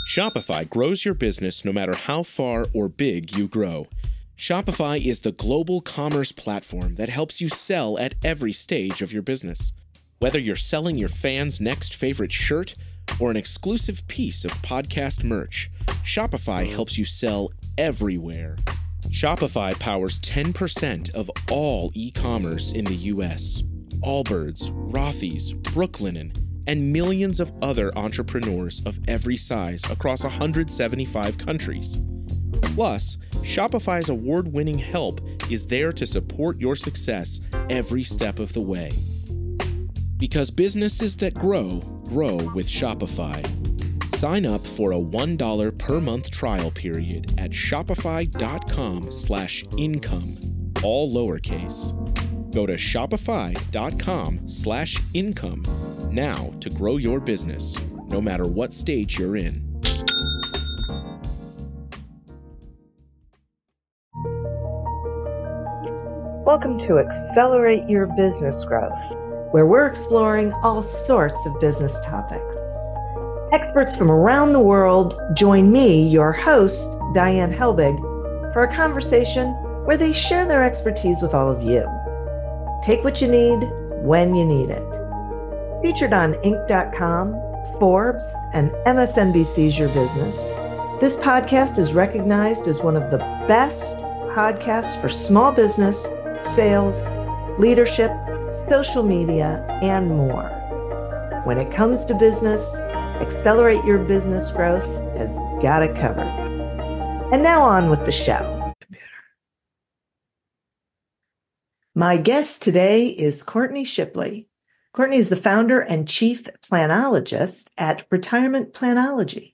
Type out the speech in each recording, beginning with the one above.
Shopify grows your business no matter how far or big you grow. Shopify is the global commerce platform that helps you sell at every stage of your business. Whether you're selling your fans' next favorite shirt or an exclusive piece of podcast merch, Shopify helps you sell everywhere. Shopify powers 10% of all e-commerce in the U.S. Allbirds, Rothy's, Brooklinen, and millions of other entrepreneurs of every size across 175 countries. Plus, Shopify's award-winning help is there to support your success every step of the way. Because businesses that grow, grow with Shopify. Sign up for a $1 per month trial period at shopify.com/income, all lowercase. Go to shopify.com/income now to grow your business, no matter what stage you're in. Welcome to Accelerate Your Business Growth, where we're exploring all sorts of business topics. Experts from around the world join me, your host, Diane Helbig, for a conversation where they share their expertise with all of you. Take what you need when you need it. Featured on Inc.com, Forbes, and MSNBC's Your Business, this podcast is recognized as one of the best podcasts for small business, sales, leadership, social media, and more. When it comes to business, Accelerate Your Business Growth has got it covered. And now on with the show. My guest today is Courtenay Shipley. Courtenay is the founder and chief planologist at Retirement Planology,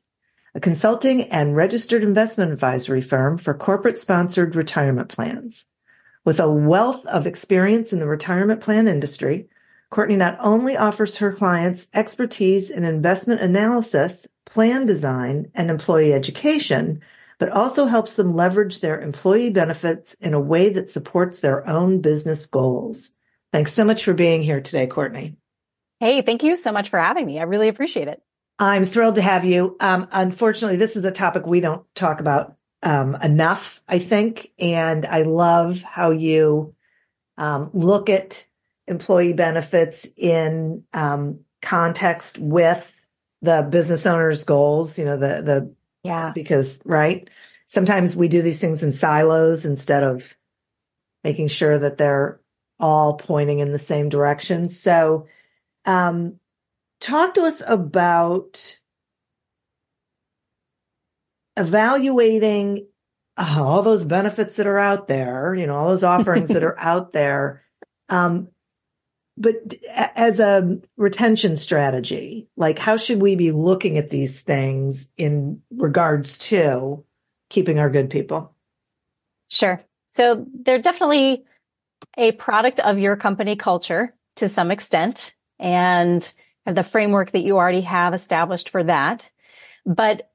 a consulting and registered investment advisory firm for corporate-sponsored retirement plans. With a wealth of experience in the retirement plan industry, Courtenay not only offers her clients expertise in investment analysis, plan design, and employee education, but also helps them leverage their employee benefits in a way that supports their own business goals. Thanks so much for being here today, Courtenay. Hey, thank you so much for having me. I really appreciate it. I'm thrilled to have you. Unfortunately, this is a topic we don't talk about enough, I think. And I love how you look at employee benefits in context with the business owner's goals, because, right? Sometimes we do these things in silos instead of making sure that they're all pointing in the same direction. So, talk to us about evaluating all those benefits that are out there, all those offerings that are out there. But as a retention strategy, like how should we be looking at these things in regards to keeping our good people? Sure. So they're definitely a product of your company culture to some extent and the framework that you already have established for that. But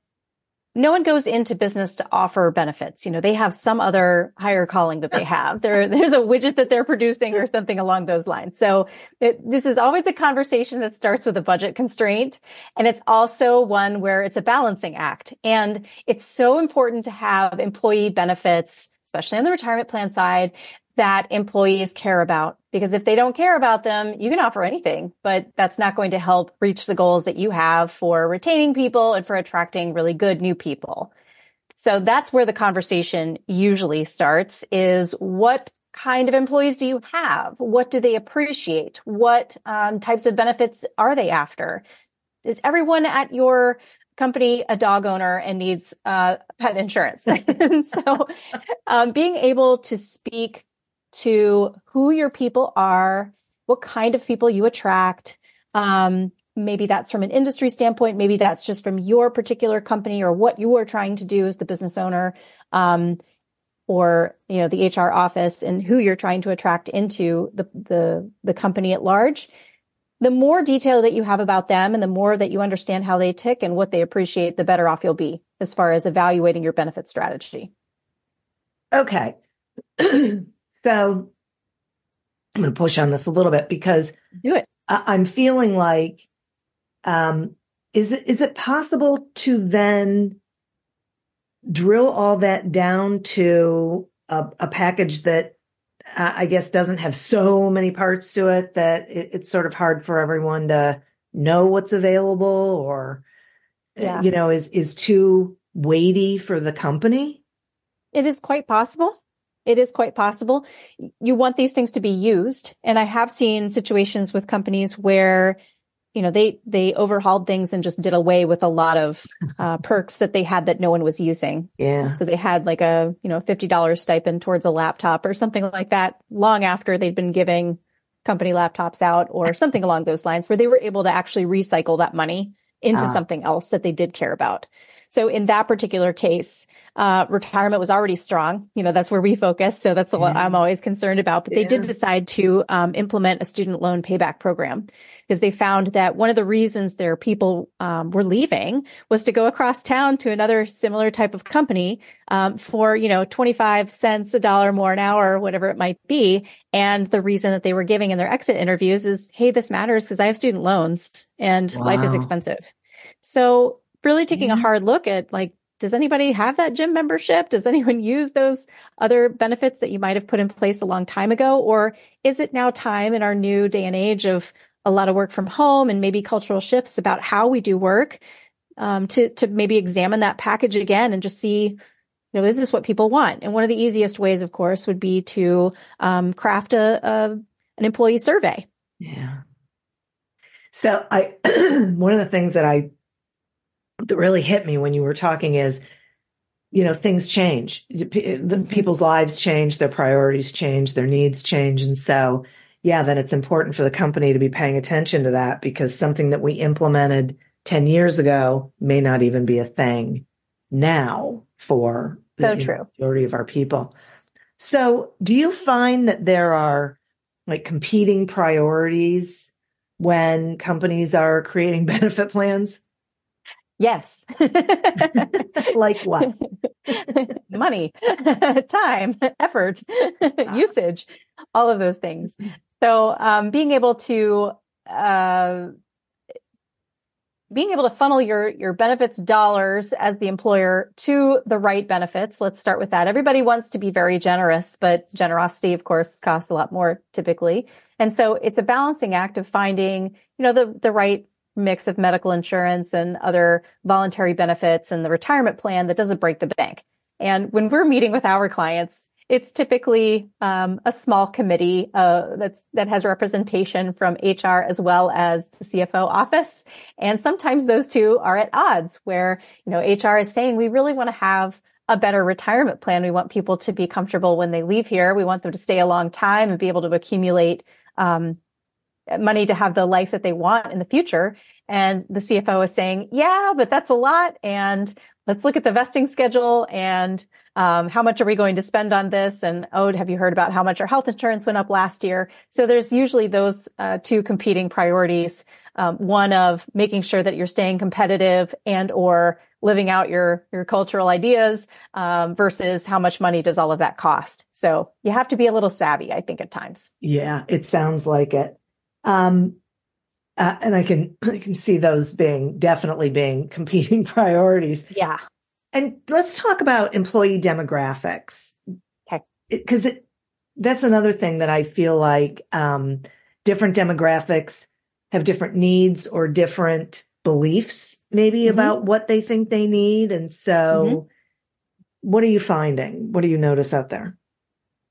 no one goes into business to offer benefits. They have some other higher calling that they have. There's a widget that they're producing or something along those lines. So this is always a conversation that starts with a budget constraint. And it's also one where it's a balancing act. And it's so important to have employee benefits, especially on the retirement plan side, that employees care about. Because if they don't care about them, you can offer anything, but that's not going to help reach the goals that you have for retaining people and for attracting really good new people. So that's where the conversation usually starts, is what kind of employees do you have? What do they appreciate? What types of benefits are they after? Is everyone at your company a dog owner and needs pet insurance? And so being able to speak to who your people are, what kind of people you attract. Maybe that's from an industry standpoint. Maybe that's just from your particular company or what you are trying to do as the business owner, or, the HR office and who you're trying to attract into the company at large. The more detail that you have about them and the more that you understand how they tick and what they appreciate, the better off you'll be as far as evaluating your benefit strategy. Okay. So I'm going to push on this a little bit because do it. I'm feeling like is it possible to then drill all that down to a package that I guess doesn't have so many parts to it that it's sort of hard for everyone to know what's available, or, Yeah. is too weighty for the company? It is quite possible. It is quite possible. You want these things to be used. And I have seen situations with companies where, they overhauled things and just did away with a lot of perks that they had that no one was using. Yeah. So they had like a, $50 stipend towards a laptop or something like that long after they'd been giving company laptops out or something along those lines, where they were able to actually recycle that money into something else that they did care about. So in that particular case, retirement was already strong. That's where we focus. So that's what I'm always concerned about. But they did decide to implement a student loan payback program, because they found that one of the reasons their people were leaving was to go across town to another similar type of company for 25 cents, a dollar more an hour, whatever it might be. And the reason that they were giving in their exit interviews is, hey, this matters because I have student loans and life is expensive. So really taking a hard look at, like, does anybody have that gym membership? Does anyone use those other benefits that you might have put in place a long time ago? Or is it now time in our new day and age of a lot of work from home and maybe cultural shifts about how we do work, to maybe examine that package again and just see, is this what people want? And one of the easiest ways, of course, would be to craft an employee survey. Yeah. So one of the things that really hit me when you were talking is, things change. The people's lives change, their priorities change, their needs change. And so, then it's important for the company to be paying attention to that, because something that we implemented 10 years ago may not even be a thing now for the majority of our people. So do you find that there are like competing priorities when companies are creating benefit plans? Yes. Like what? Money, time, effort, usage, all of those things. So being able to funnel your benefits dollars as the employer to the right benefits. Let's start with that. Everybody wants to be very generous, but generosity, of course, costs a lot more typically. And so it's a balancing act of finding, the right mix of medical insurance and other voluntary benefits and the retirement plan that doesn't break the bank. And when we're meeting with our clients, it's typically a small committee that has representation from HR as well as the CFO office. And sometimes those two are at odds, where HR is saying, we really want to have a better retirement plan. We want people to be comfortable when they leave here. We want them to stay a long time and be able to accumulate money to have the life that they want in the future. And the CFO is saying, yeah, but that's a lot. And let's look at the vesting schedule and how much are we going to spend on this? And, have you heard about how much our health insurance went up last year? So there's usually those two competing priorities. One of making sure that you're staying competitive and or living out your cultural ideas versus how much money does all of that cost. So you have to be a little savvy, I think, at times. Yeah, it sounds like it. And I can see those definitely being competing priorities. Yeah. And let's talk about employee demographics. Okay. Because that's another thing that I feel like different demographics have different needs or different beliefs maybe about what they think they need. And so what are you finding? What do you notice out there?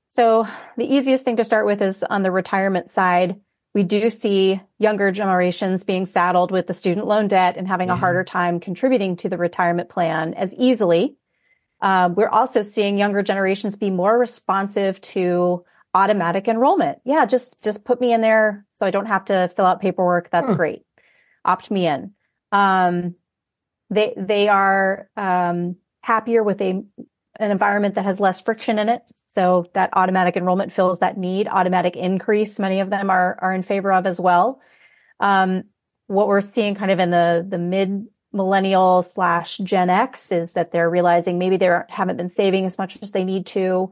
So the easiest thing to start with is on the retirement side. We do see younger generations being saddled with the student loan debt and having a harder time contributing to the retirement plan as easily. We're also seeing younger generations be more responsive to automatic enrollment. Yeah, just put me in there so I don't have to fill out paperwork. That's great. Opt me in. They are happier with an environment that has less friction in it. So that automatic enrollment fills that need. Automatic increase, many of them are in favor of as well. What we're seeing kind of in the mid millennial / Gen X is that they're realizing maybe they haven't been saving as much as they need to.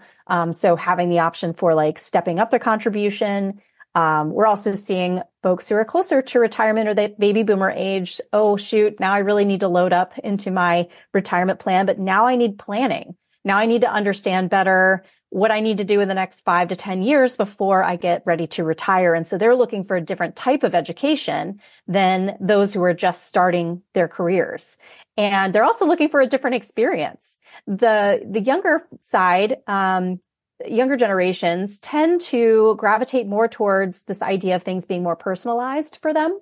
So having the option for like stepping up their contribution, We're also seeing folks who are closer to retirement or the baby boomer age. Oh, shoot, now I really need to load up into my retirement plan, but now I need planning. Now I need to understand better what I need to do in the next 5 to 10 years before I get ready to retire. And so they're looking for a different type of education than those who are just starting their careers. And they're also looking for a different experience. The younger side, younger generations tend to gravitate more towards this idea of things being more personalized for them.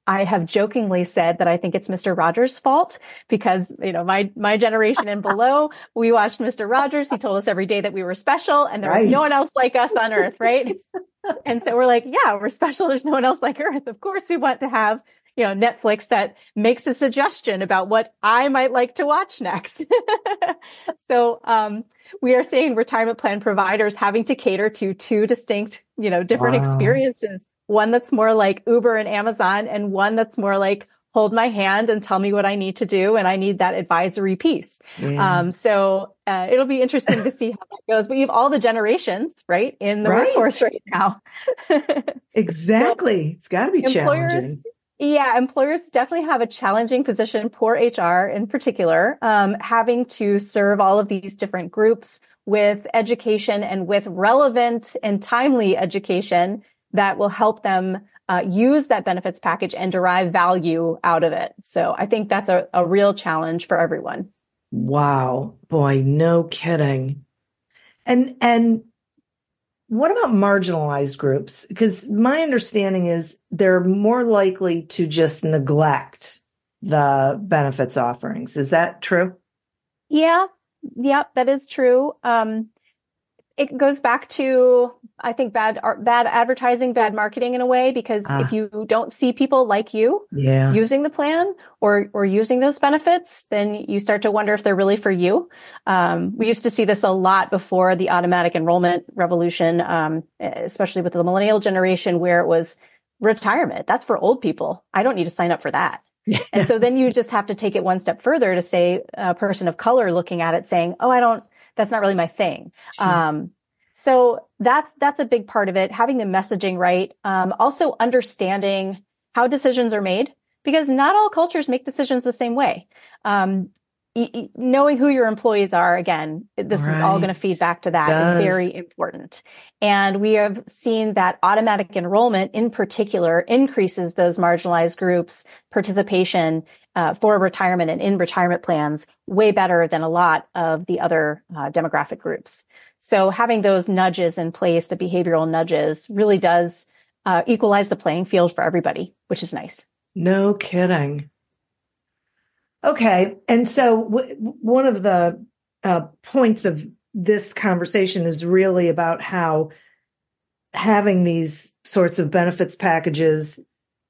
I have jokingly said that I think it's Mr. Rogers' fault because, my generation and below, we watched Mr. Rogers. He told us every day that we were special and there was no one else like us on earth, right? And so we're like, yeah, we're special. There's no one else like Earth. Of course, we want to have, Netflix that makes a suggestion about what I might like to watch next. So, we are seeing retirement plan providers having to cater to two distinct, different experiences. One that's more like Uber and Amazon and one that's more like hold my hand and tell me what I need to do. And I need that advisory piece. Yeah. So it'll be interesting to see how that goes. But you have all the generations, right, in the workforce right now. Exactly. It's got to be challenging. Yeah, employers definitely have a challenging position, poor HR in particular, having to serve all of these different groups with education and with relevant and timely education that will help them use that benefits package and derive value out of it. So I think that's a real challenge for everyone. Wow. Boy, no kidding. And what about marginalized groups? Because my understanding is they're more likely to just neglect the benefits offerings. Is that true? Yeah, that is true. It goes back to, I think, bad advertising, bad marketing in a way, because if you don't see people like you using the plan or using those benefits, then you start to wonder if they're really for you. We used to see this a lot before the automatic enrollment revolution, especially with the millennial generation, where it was retirement. That's for old people. I don't need to sign up for that. And so then you just have to take it one step further to say a person of color looking at it saying, oh, that's not really my thing. Sure. So that's a big part of it, having the messaging right. Also understanding how decisions are made, because not all cultures make decisions the same way. Knowing who your employees are, again, this is all going to feed back to that. It's very important. And we have seen that automatic enrollment in particular increases those marginalized groups' participation for retirement and in retirement plans way better than a lot of the other demographic groups. So having those nudges in place, the behavioral nudges, really does equalize the playing field for everybody, which is nice. No kidding. Okay. And so one of the points of this conversation is really about how having these sorts of benefits packages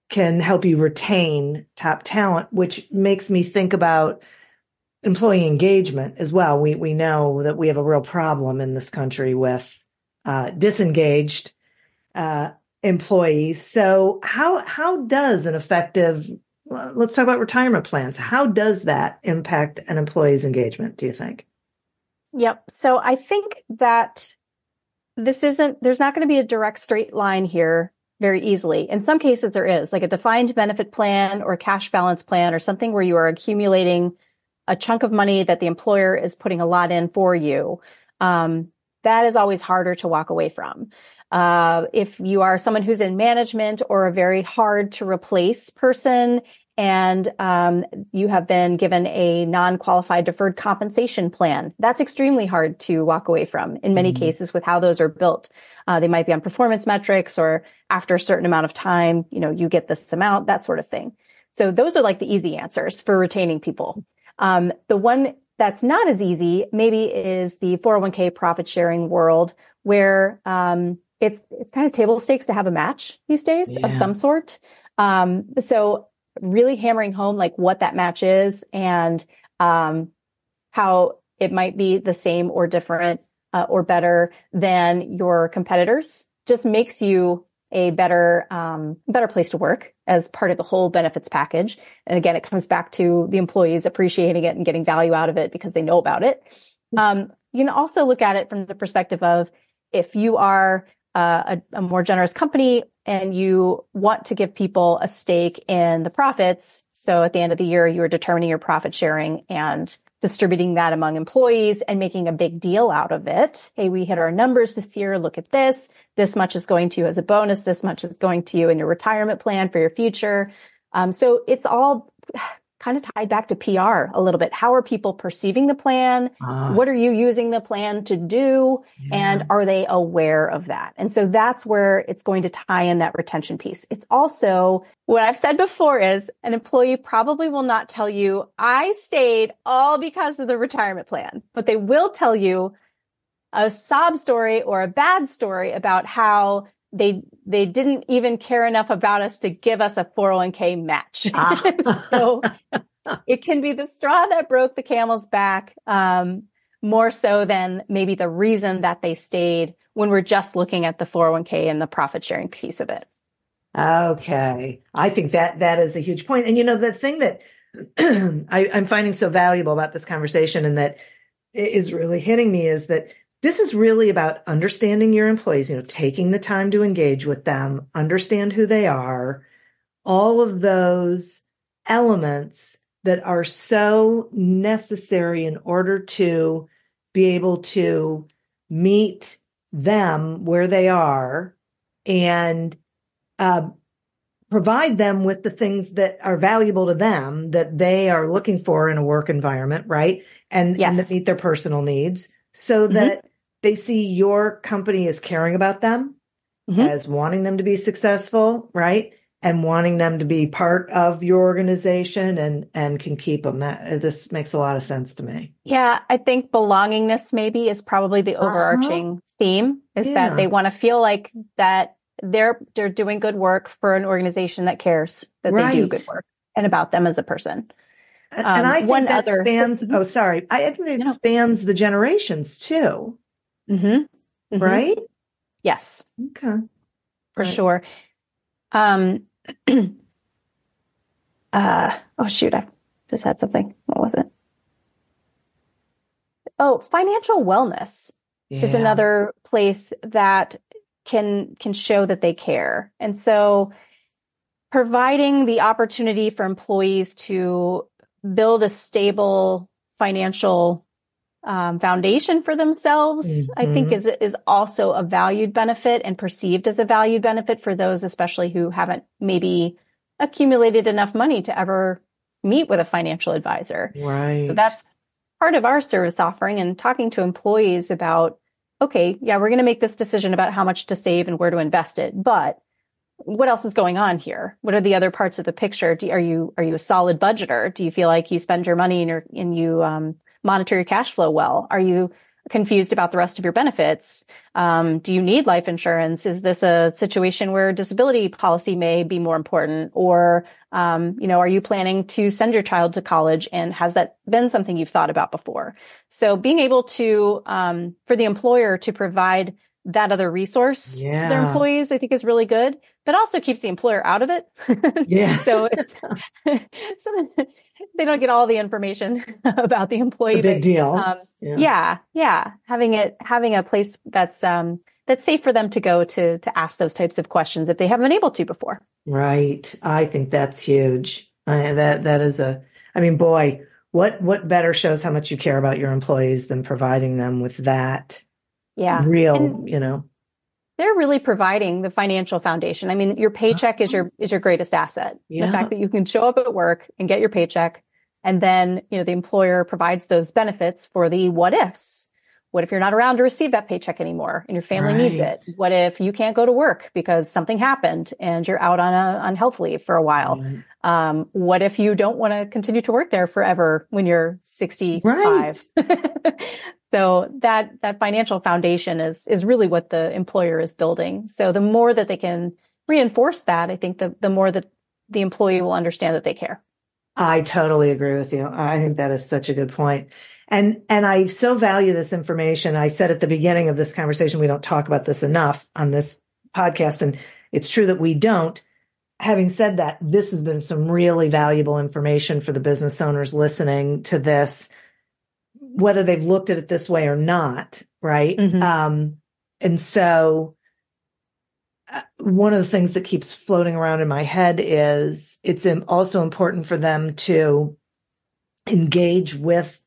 can help you retain top talent, which makes me think about employee engagement as well. We know that we have a real problem in this country with disengaged employees. So how does an effective, let's talk about retirement plans. How does that impact an employee's engagement, do you think? Yep. So I think that there's not going to be a direct straight line here very easily. In some cases there is, like a defined benefit plan or cash balance plan or something where you are accumulating a chunk of money that the employer is putting a lot in for you. That is always harder to walk away from. If you are someone who's in management or a very hard to replace person and you have been given a non-qualified deferred compensation plan, that's extremely hard to walk away from in many cases with how those are built. They might be on performance metrics or after a certain amount of time, you get this amount, that sort of thing. So those are like the easy answers for retaining people. The one that's not as easy maybe is the 401k profit sharing world where it's kind of table stakes to have a match these days of some sort. So really hammering home like what that match is and how it might be the same or different or better than your competitors just makes you a better place to work as part of the whole benefits package. And again, it comes back to the employees appreciating it and getting value out of it because they know about it. You can also look at it from the perspective of if you are a more generous company and you want to give people a stake in the profits. So at the end of the year, you are determining your profit sharing and distributing that among employees and making a big deal out of it. Hey, we hit our numbers this year. Look at this. This much is going to you as a bonus. This much is going to you in your retirement plan for your future. So it's all kind of tied back to PR a little bit. How are people perceiving the plan? What are you using the plan to do? And are they aware of that? And so that's where it's going to tie in that retention piece. It's also what I've said before is an employee probably will not tell you, I stayed all because of the retirement plan, but they will tell you a sob story or a bad story about how they didn't even care enough about us to give us a 401k match. So it can be the straw that broke the camel's back, more so than maybe the reason that they stayed when we're just looking at the 401k and the profit sharing piece of it. Okay. I think that is a huge point. And the thing that I'm finding so valuable about this conversation and that is really hitting me is that this is really about understanding your employees, taking the time to engage with them, understand who they are, all of those elements that are so necessary in order to be able to meet them where they are and provide them with the things that are valuable to them that they are looking for in a work environment, right? And that meet their personal needs so that they see your company as caring about them, as wanting them to be successful, right? And wanting them to be part of your organization and can keep them. This makes a lot of sense to me. Yeah, I think belongingness maybe is probably the overarching theme is that they want to feel like that they're doing good work for an organization that cares that they do good work and about them as a person. And I think that spans, I think it spans the generations too. Right? Yes. Okay. For sure. Oh shoot, I just had something. What was it? Oh, financial wellness is another place that can show that they care. And so providing the opportunity for employees to build a stable financial foundation for themselves, I think is also a valued benefit and perceived as a valued benefit for those, especially who haven't maybe accumulated enough money to ever meet with a financial advisor. Right. So that's part of our service offering and talking to employees about, okay, yeah, we're going to make this decision about how much to save and where to invest it, but what else is going on here? What are the other parts of the picture? Are you a solid budgeter? Do you feel like you spend your money and you monitor your cash flow well? Are you confused about the rest of your benefits? Do you need life insurance? Is this a situation where disability policy may be more important? Or, are you planning to send your child to college? And has that been something you've thought about before? So being able to, for the employer to provide that other resource to their employees, I think is really good, but also keeps the employer out of it. So it's, so they don't get all the information about the employee. A big deal. Having a place that's safe for them to go to ask those types of questions if they haven't been able to before. Right. I think that's huge. That is boy, what better shows how much you care about your employees than providing them with that real, They're really providing the financial foundation. I mean, your paycheck is your greatest asset. The fact that you can show up at work and get your paycheck, and then, the employer provides those benefits for the what ifs. What if you're not around to receive that paycheck anymore and your family needs it? What if you can't go to work because something happened and you're out on health leave for a while? What if you don't want to continue to work there forever when you're 65? So that financial foundation is really what the employer is building. So the more that they can reinforce that, I think the more that the employee will understand that they care. I totally agree with you. I think that is such a good point. And I so value this information. I said at the beginning of this conversation, we don't talk about this enough on this podcast. And it's true that we don't. Having said that, this has been some really valuable information for the business owners listening to this, whether they've looked at it this way or not. Right. And so one of the things that keeps floating around in my head is it's also important for them to engage with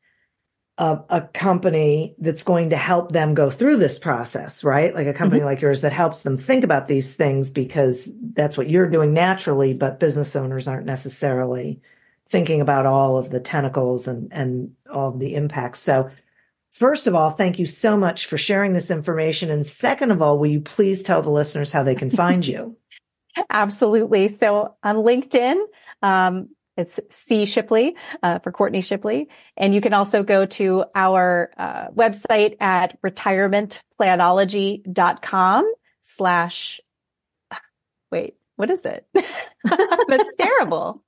a company that's going to help them go through this process, right? Like a company like yours that helps them think about these things, because that's what you're doing naturally, but business owners aren't necessarily thinking about all of the tentacles and all of the impacts. So first of all, thank you so much for sharing this information. And second of all, will you please tell the listeners how they can find you? Absolutely. So on LinkedIn, it's C. Shipley for Courtenay Shipley. And you can also go to our website at retirementplanology.com/ wait, what is it? That's terrible.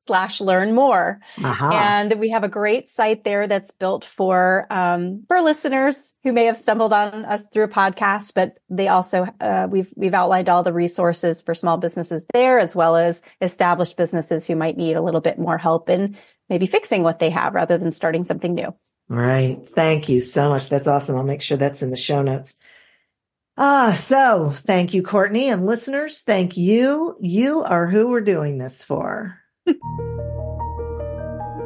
/learn more. And we have a great site there that's built for listeners who may have stumbled on us through a podcast, but they also, we've outlined all the resources for small businesses there, as well as established businesses who might need a little bit more help in maybe fixing what they have rather than starting something new. Right. Thank you so much. That's awesome. I'll make sure that's in the show notes. So thank you, Courtenay, and listeners. Thank you. You are who we're doing this for.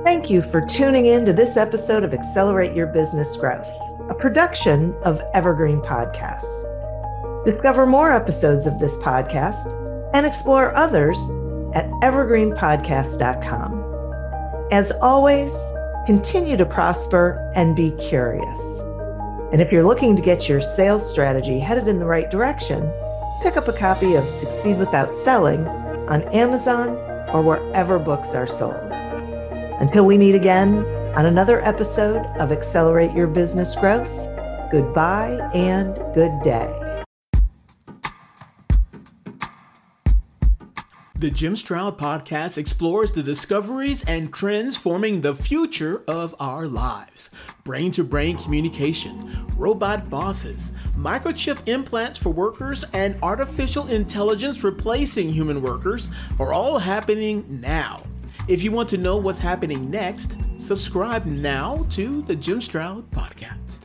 Thank you for tuning in to this episode of Accelerate Your Business Growth, a production of Evergreen Podcasts. Discover more episodes of this podcast and explore others at evergreenpodcast.com. As always, continue to prosper and be curious. And if you're looking to get your sales strategy headed in the right direction, pick up a copy of Succeed Without Selling on Amazon or wherever books are sold. Until we meet again on another episode of Accelerate Your Business Growth, goodbye and good day. The Jim Stroud Podcast explores the discoveries and trends forming the future of our lives. Brain-to-brain communication, robot bosses, microchip implants for workers, and artificial intelligence replacing human workers are all happening now. If you want to know what's happening next, subscribe now to the Jim Stroud Podcast.